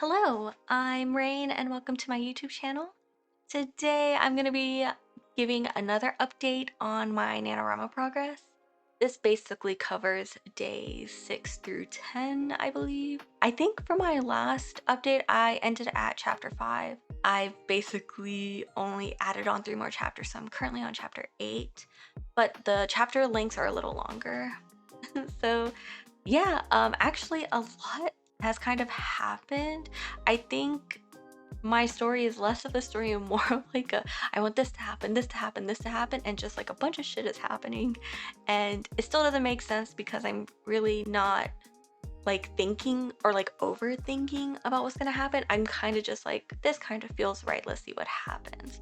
Hello, I'm Rain and welcome to my YouTube channel. Today I'm going to be giving another update on my NaNoWriMo progress. This basically covers days 6 through 10, I believe. I think for my last update I ended at chapter 5. I've basically only added on 3 more chapters, so I'm currently on chapter 8, but the chapter lengths are a little longer. So yeah, actually a lot has kind of happened. I think my story is less of a story and more of like a I want this to happen, this to happen, this to happen, and just like a bunch of shit is happening. And it still doesn't make sense because I'm really not like thinking or like overthinking about what's gonna happen. I'm kind of just like, this kind of feels right, let's see what happens.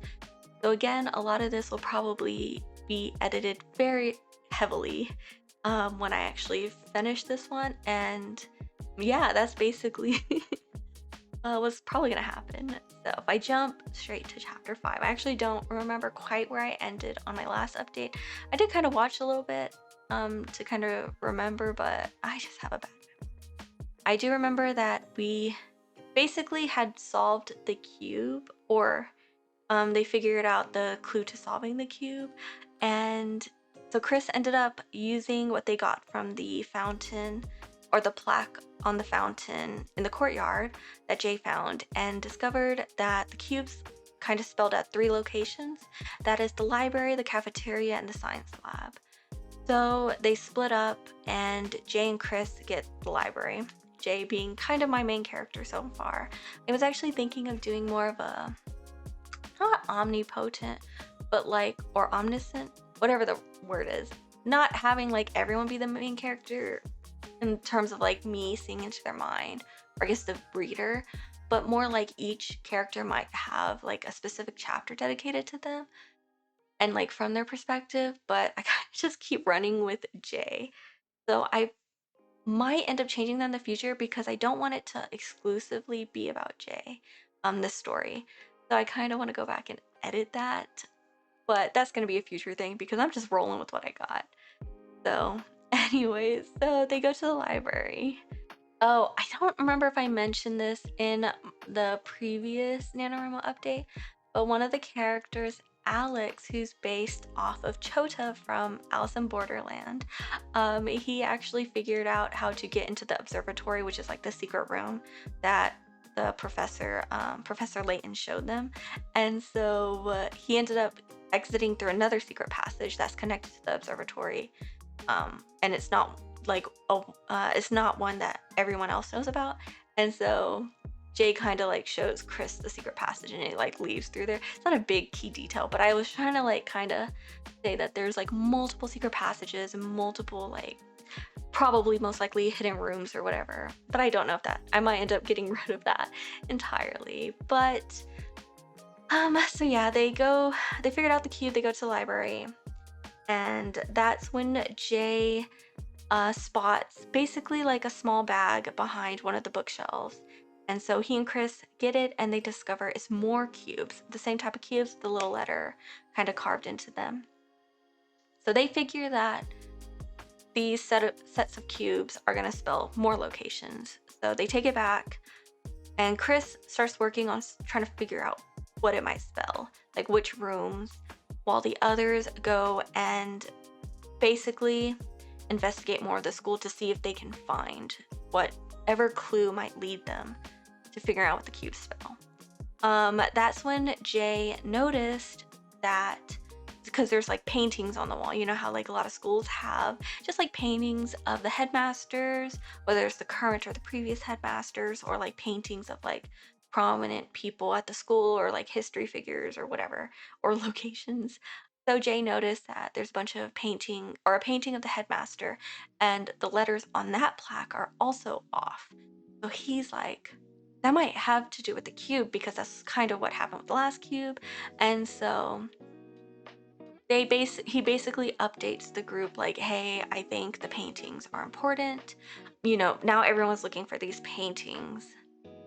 So again, a lot of this will probably be edited very heavily when I actually finish this one. And yeah, that's basically what's probably gonna happen. So if I jump straight to chapter 5, I actually don't remember quite where I ended on my last update. I did kind of watch a little bit to kind of remember, but I just have a bad memory. I do remember that we basically had solved the cube, or they figured out the clue to solving the cube. And so Chris ended up using what they got from the fountain, or the plaque on the fountain in the courtyard that Jay found, and discovered that the cubes kind of spelled at 3 locations. That is the library, the cafeteria, and the science lab. So they split up and Jay and Chris get the library. Jay being kind of my main character so far. I was actually thinking of doing more of a, not omnipotent, but like, or omniscient, whatever the word is. Not having like everyone be the main character in terms of like me seeing into their mind, or I guess the reader, but more like each character might have like a specific chapter dedicated to them and like from their perspective. But I kind of just keep running with Jay. So I might end up changing that in the future because I don't want it to exclusively be about Jay, this story. So I kind of want to go back and edit that, but that's going to be a future thing because I'm just rolling with what I got. So anyways, so they go to the library. Oh, I don't remember if I mentioned this in the previous NaNoWriMo update, but one of the characters, Alex, who's based off of Chota from Alice in Borderland, he actually figured out how to get into the observatory, which is like the secret room that the Professor Layton showed them. And so he ended up exiting through another secret passage that's connected to the observatory. And it's not like it's not one that everyone else knows about. And so Jay kind of like shows Chris the secret passage and it like leads through there. It's not a big key detail, but I was trying to like kind of say that there's like multiple secret passages and multiple like probably most likely hidden rooms or whatever. But I don't know if that, I might end up getting rid of that entirely. But so yeah, they figured out the cube, they go to the library, and that's when Jay spots basically like a small bag behind one of the bookshelves. And so he and Chris get it and they discover it's more cubes, the same type of cubes, the little letter kind of carved into them. So they figure that these sets of cubes are going to spell more locations. So they take it back and Chris starts working on trying to figure out what it might spell, like which rooms, while the others go and basically investigate more of the school to see if they can find whatever clue might lead them to figure out what the cubes spell. That's when Jay noticed that, because there's like paintings on the wall, you know how like a lot of schools have just like paintings of the headmasters, whether it's the current or the previous headmasters, or like paintings of like prominent people at the school, or like history figures or whatever, or locations. So Jay noticed that there's a bunch of painting, or a painting of the headmaster, and the letters on that plaque are also off. So he's like, that might have to do with the cube because that's kind of what happened with the last cube. And so he basically updates the group like, hey, I think the paintings are important. You know, now everyone's looking for these paintings.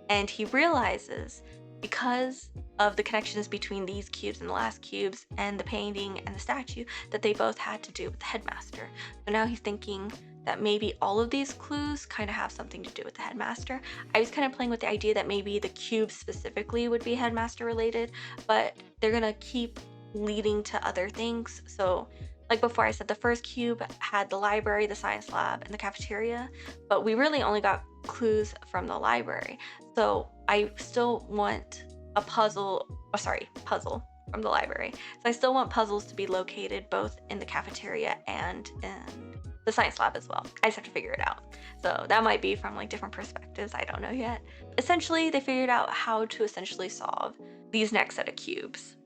And he realizes, because of the connections between these cubes and the last cubes and the painting and the statue, that they both had to do with the headmaster. So now he's thinking that maybe all of these clues kind of have something to do with the headmaster. I was kind of playing with the idea that maybe the cube specifically would be headmaster related, but they're gonna keep leading to other things. So like before I said, the first cube had the library, the science lab, and the cafeteria, but we really only got clues from the library. So I still want a puzzle, oh, sorry, puzzle from the library. So I still want puzzles to be located both in the cafeteria and in the science lab as well. I just have to figure it out. So that might be from like different perspectives. I don't know yet. Essentially, they figured out how to essentially solve these next set of cubes.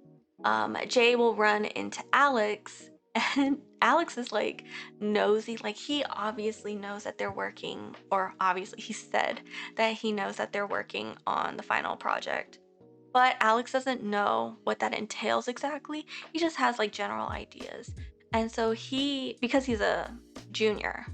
Jay will run into Alex, and Alex is like nosy. Like he obviously knows that they're working, or obviously he said that he knows that they're working on the final project. But Alex doesn't know what that entails exactly. He just has like general ideas. And so because he's a junior,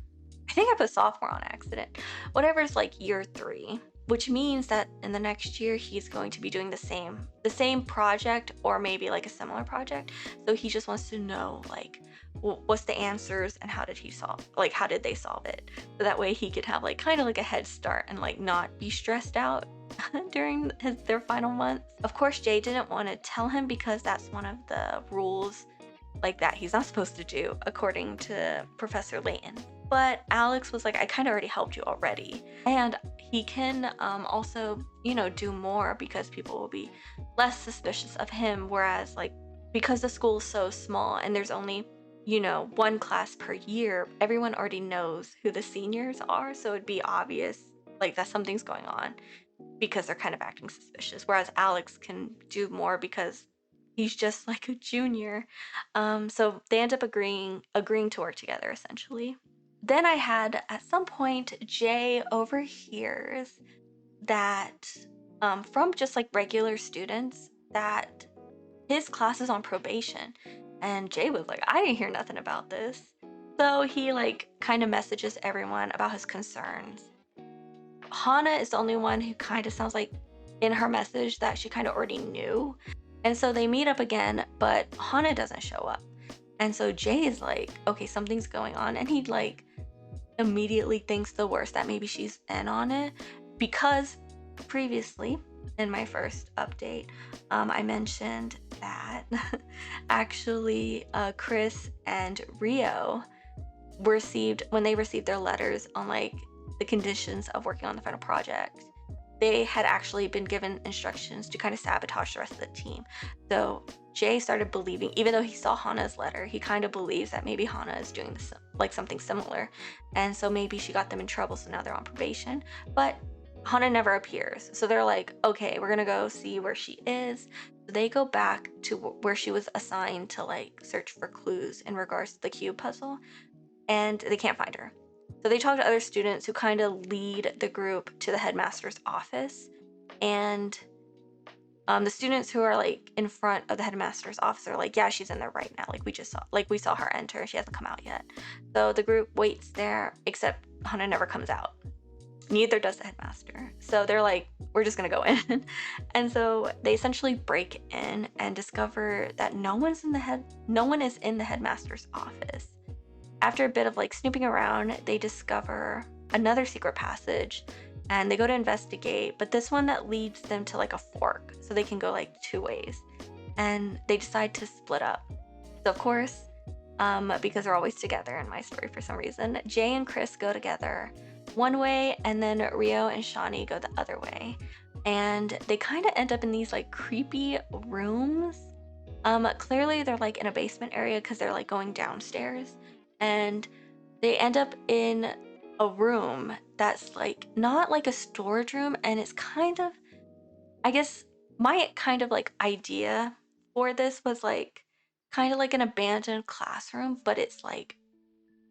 I think I put sophomore on accident. Whatever's like year 3, which means that in the next year he's going to be doing the same project, or maybe like a similar project. So he just wants to know like what's the answers and how did they solve it, so that way he could have like kind of like a head start and like not be stressed out during their final months. Of course, Jay didn't want to tell him because that's one of the rules like that he's not supposed to do according to Professor Layton. But Alex was like, I kind of already helped you already. And he can also, do more because people will be less suspicious of him. Whereas like, because the school is so small and there's only, one class per year, everyone already knows who the seniors are. So it'd be obvious like that something's going on because they're kind of acting suspicious. Whereas Alex can do more because he's just like a junior. So they end up agreeing to work together essentially. Then I had at some point Jay overhears that from just like regular students that his class is on probation. And Jay was like, I didn't hear nothing about this. So he like kind of messages everyone about his concerns. Hana is the only one who kind of sounds like in her message that she kind of already knew. And so they meet up again, but Hana doesn't show up. And so Jay is like, okay, something's going on. And he like immediately thinks the worst, that maybe she's in on it, because previously in my first update, I mentioned that actually Chris and Rio when they received their letters on like the conditions of working on the final project, they had actually been given instructions to kind of sabotage the rest of the team. So Jay started believing, even though he saw Hana's letter, he kind of believes that maybe Hana is doing this, like something similar. And so maybe she got them in trouble, so now they're on probation. But Hana never appears. So they're like, okay, we're gonna go see where she is. So they go back to where she was assigned to like search for clues in regards to the cube puzzle, and they can't find her. So they talk to other students who kind of lead the group to the headmaster's office. And the students who are like in front of the headmaster's office are like, yeah, she's in there right now. Like we saw her enter. She hasn't come out yet. So the group waits there, except Hana never comes out. Neither does the headmaster. So they're like, we're just gonna go in. And so they essentially break in and discover that no one is in the headmaster's office. After a bit of like snooping around, they discover another secret passage and they go to investigate, but this one that leads them to like a fork, so they can go like 2 ways. And they decide to split up. So of course, because they're always together in my story for some reason, Jay and Chris go together one way, and then Rio and Shawnee go the other way. And they kind of end up in these like creepy rooms. Clearly they're like in a basement area because they're like going downstairs. And they end up in a room that's like not like a storage room, and it's kind of, I guess my kind of like idea for this was like kind of like an abandoned classroom, but it's like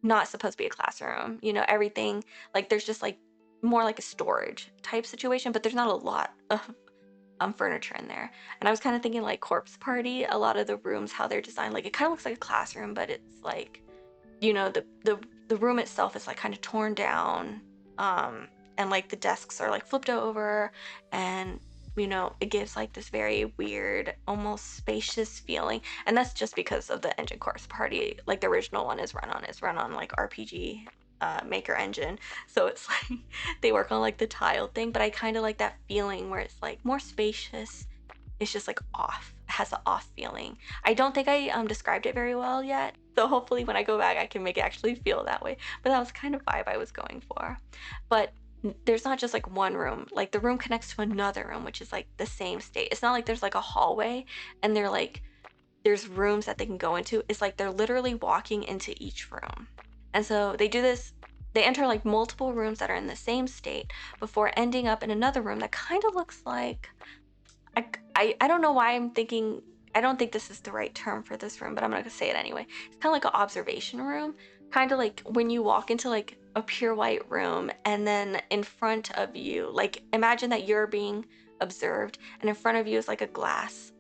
not supposed to be a classroom. Everything like there's just like more like a storage type situation, but there's not a lot of furniture in there. And I was kind of thinking like Corpse Party, a lot of the rooms, how they're designed, like it kind of looks like a classroom, but it's like, the room itself is like kind of torn down, and like the desks are like flipped over, and it gives like this very weird, almost spacious feeling. And that's just because of the engine Corpse Party. Like the original one is run on like RPG Maker engine. So it's like they work on like the tile thing, but I kind of like that feeling where it's like more spacious. It's just like off. It has an off feeling. I don't think I described it very well yet. So hopefully when I go back, I can make it actually feel that way. But that was kind of vibe I was going for. But there's not just like one room. Like the room connects to another room, which is like the same state. It's not like there's like a hallway and they're like there's rooms that they can go into. It's like they're literally walking into each room. And so they do this, they enter like multiple rooms that are in the same state before ending up in another room that kind of looks like I don't know why I'm thinking, I don't think this is the right term for this room, but I'm gonna say it anyway. It's kind of like an observation room, kind of like when you walk into like a pure white room and then in front of you, like imagine that you're being observed and in front of you is like a glass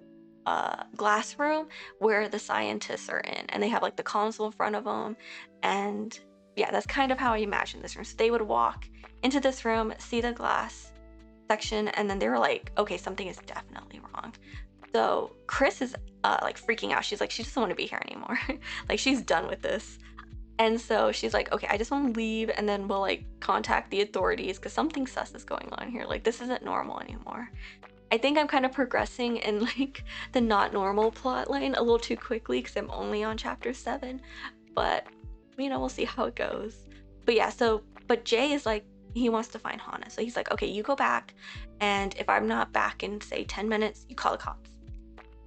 room where the scientists are in and they have like the console in front of them. And yeah, that's kind of how I imagine this room. So they would walk into this room, see the glass section, and then they were like, okay, something is definitely wrong. So Chris is like freaking out. She's like, she doesn't want to be here anymore. Like she's done with this. And so she's like, okay, I just want to leave and then we'll like contact the authorities because something sus is going on here. Like this isn't normal anymore. I think I'm kind of progressing in like the not normal plot line a little too quickly because I'm only on chapter 7. But you know, we'll see how it goes. But yeah, but Jay is like, he wants to find Hana. So he's like, okay, you go back, and if I'm not back in say 10 minutes, you call the cops.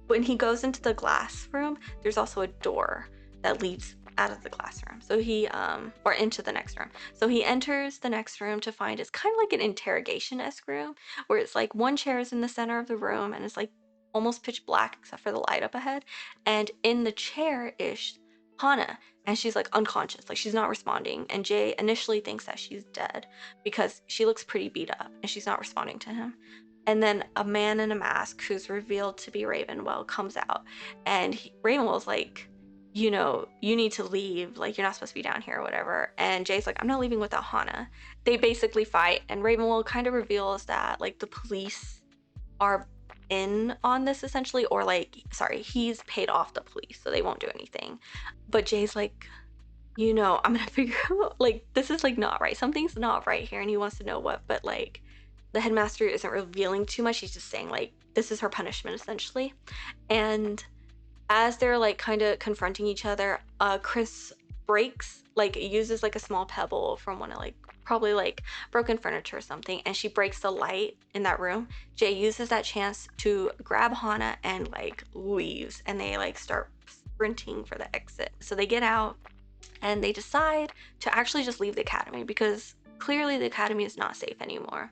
When he goes into the glass room, there's also a door that leads out of the classroom. So he or into the next room. So he enters the next room to find it's kind of like an interrogation-esque room where it's like one chair is in the center of the room and it's like almost pitch black except for the light up ahead. And in the chair is Hana, and she's like unconscious, like she's not responding. And Jay initially thinks that she's dead because she looks pretty beat up and she's not responding to him. And then a man in a mask who's revealed to be Ravenwell comes out, and Ravenwell's like, you know, you need to leave, like you're not supposed to be down here or whatever. And Jay's like, I'm not leaving without Hana. They basically fight, and Ravenwell kind of reveals that like the police are in on this essentially, or like, sorry, he's paid off the police so they won't do anything. But Jay's like, you know, I'm gonna figure out, like, this is like not right, something's not right here, and he wants to know what. But like the headmaster isn't revealing too much. He's just saying like this is her punishment essentially. And as they're like kind of confronting each other, Chris breaks, like uses like a small pebble from one of like probably like broken furniture or something, and she breaks the light in that room. Jay uses that chance to grab Hana and like leaves, and they like start sprinting for the exit. So they get out and they decide to actually just leave the academy because clearly the academy is not safe anymore.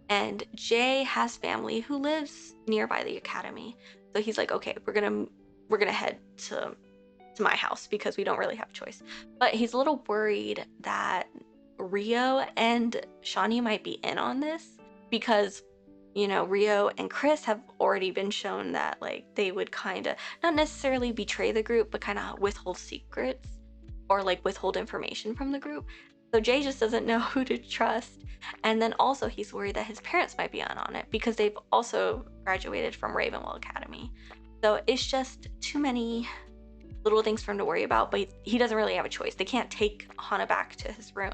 And Jay has family who lives nearby the academy. So he's like, okay, we're gonna head to my house because we don't really have a choice. But he's a little worried that Rio and Shawnee might be in on this because, you know, Rio and Chris have already been shown that like they would kind of not necessarily betray the group, but kind of withhold secrets or like withhold information from the group. So Jay just doesn't know who to trust. And then also he's worried that his parents might be in on it because they've also graduated from Ravenwell Academy. So it's just too many little things for him to worry about, but he doesn't really have a choice. They can't take Hana back to his room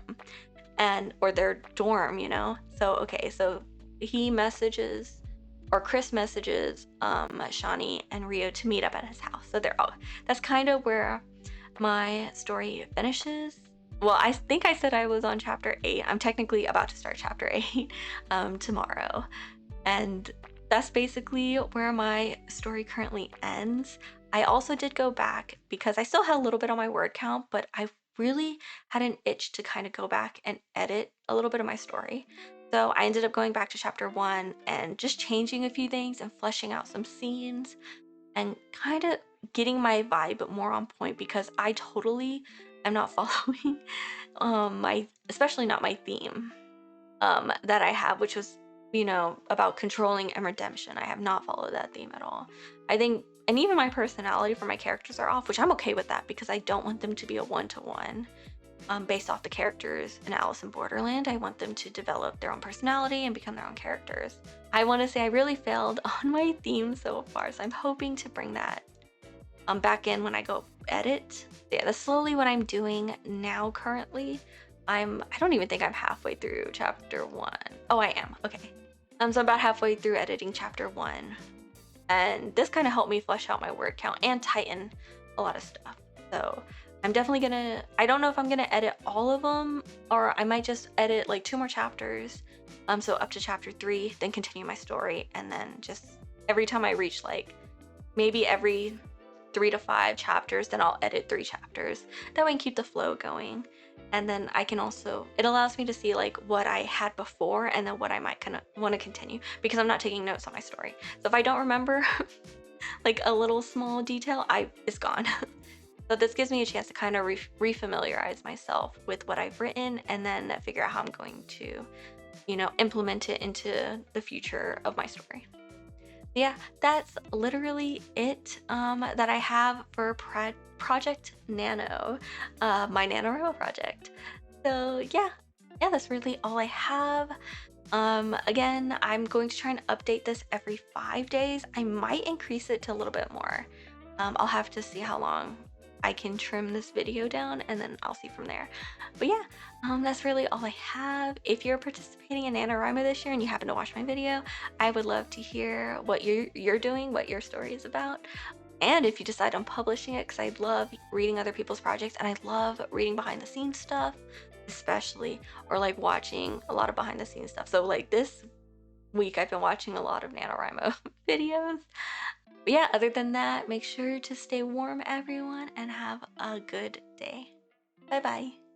or their dorm, you know? So, okay, so he messages, or Chris messages Shawnee and Rio to meet up at his house. So that's kind of where my story finishes. Well, I think I said I was on chapter 8. I'm technically about to start chapter 8 tomorrow. And that's basically where my story currently ends. I also did go back because I still had a little bit on my word count, but I really had an itch to kind of go back and edit a little bit of my story. So I ended up going back to chapter 1 and just changing a few things and fleshing out some scenes and kind of getting my vibe more on point because I totally am not following especially not my theme that I have, which was, you know, about controlling and redemption. I have not followed that theme at all. I think, and even my personality for my characters are off, which I'm okay with that because I don't want them to be a one-to-one based off the characters in Alice in Borderland. I want them to develop their own personality and become their own characters. I want to say I really failed on my theme so far, so I'm hoping to bring that back in when I go edit. Yeah, that's slowly what I'm doing now currently. I don't even think I'm halfway through chapter 1. Oh, I am. Okay. So I'm about halfway through editing chapter 1. And this kind of helped me flesh out my word count and tighten a lot of stuff. So I'm definitely gonna, I don't know if I'm gonna edit all of them, or I might just edit like 2 more chapters. So up to chapter 3, then continue my story, and then just every time I reach like maybe every 3 to 5 chapters, then I'll edit 3 chapters. That way I can keep the flow going. And then I can also, it allows me to see like what I had before and then what I might kind of want to continue, because I'm not taking notes on my story. So if I don't remember like a little small detail, it's gone. So this gives me a chance to kind of refamiliarize myself with what I've written, and then figure out how I'm going to, implement it into the future of my story. Yeah, that's literally it that I have for Project.Nano, my NaNoWriMo project. So yeah, that's really all I have. Again, I'm going to try and update this every 5 days. I might increase it to a little bit more. I'll have to see how long I can trim this video down, and then I'll see from there. But yeah, that's really all I have. If you're participating in NaNoWriMo this year and you happen to watch my video, I would love to hear what you're doing, what your story is about. And if you decide on publishing it, because I love reading other people's projects, and I love reading behind the scenes stuff, especially, or like watching a lot of behind the scenes stuff. So like this week, I've been watching a lot of NaNoWriMo videos. But yeah, other than that, make sure to stay warm, everyone, and have a good day. Bye bye.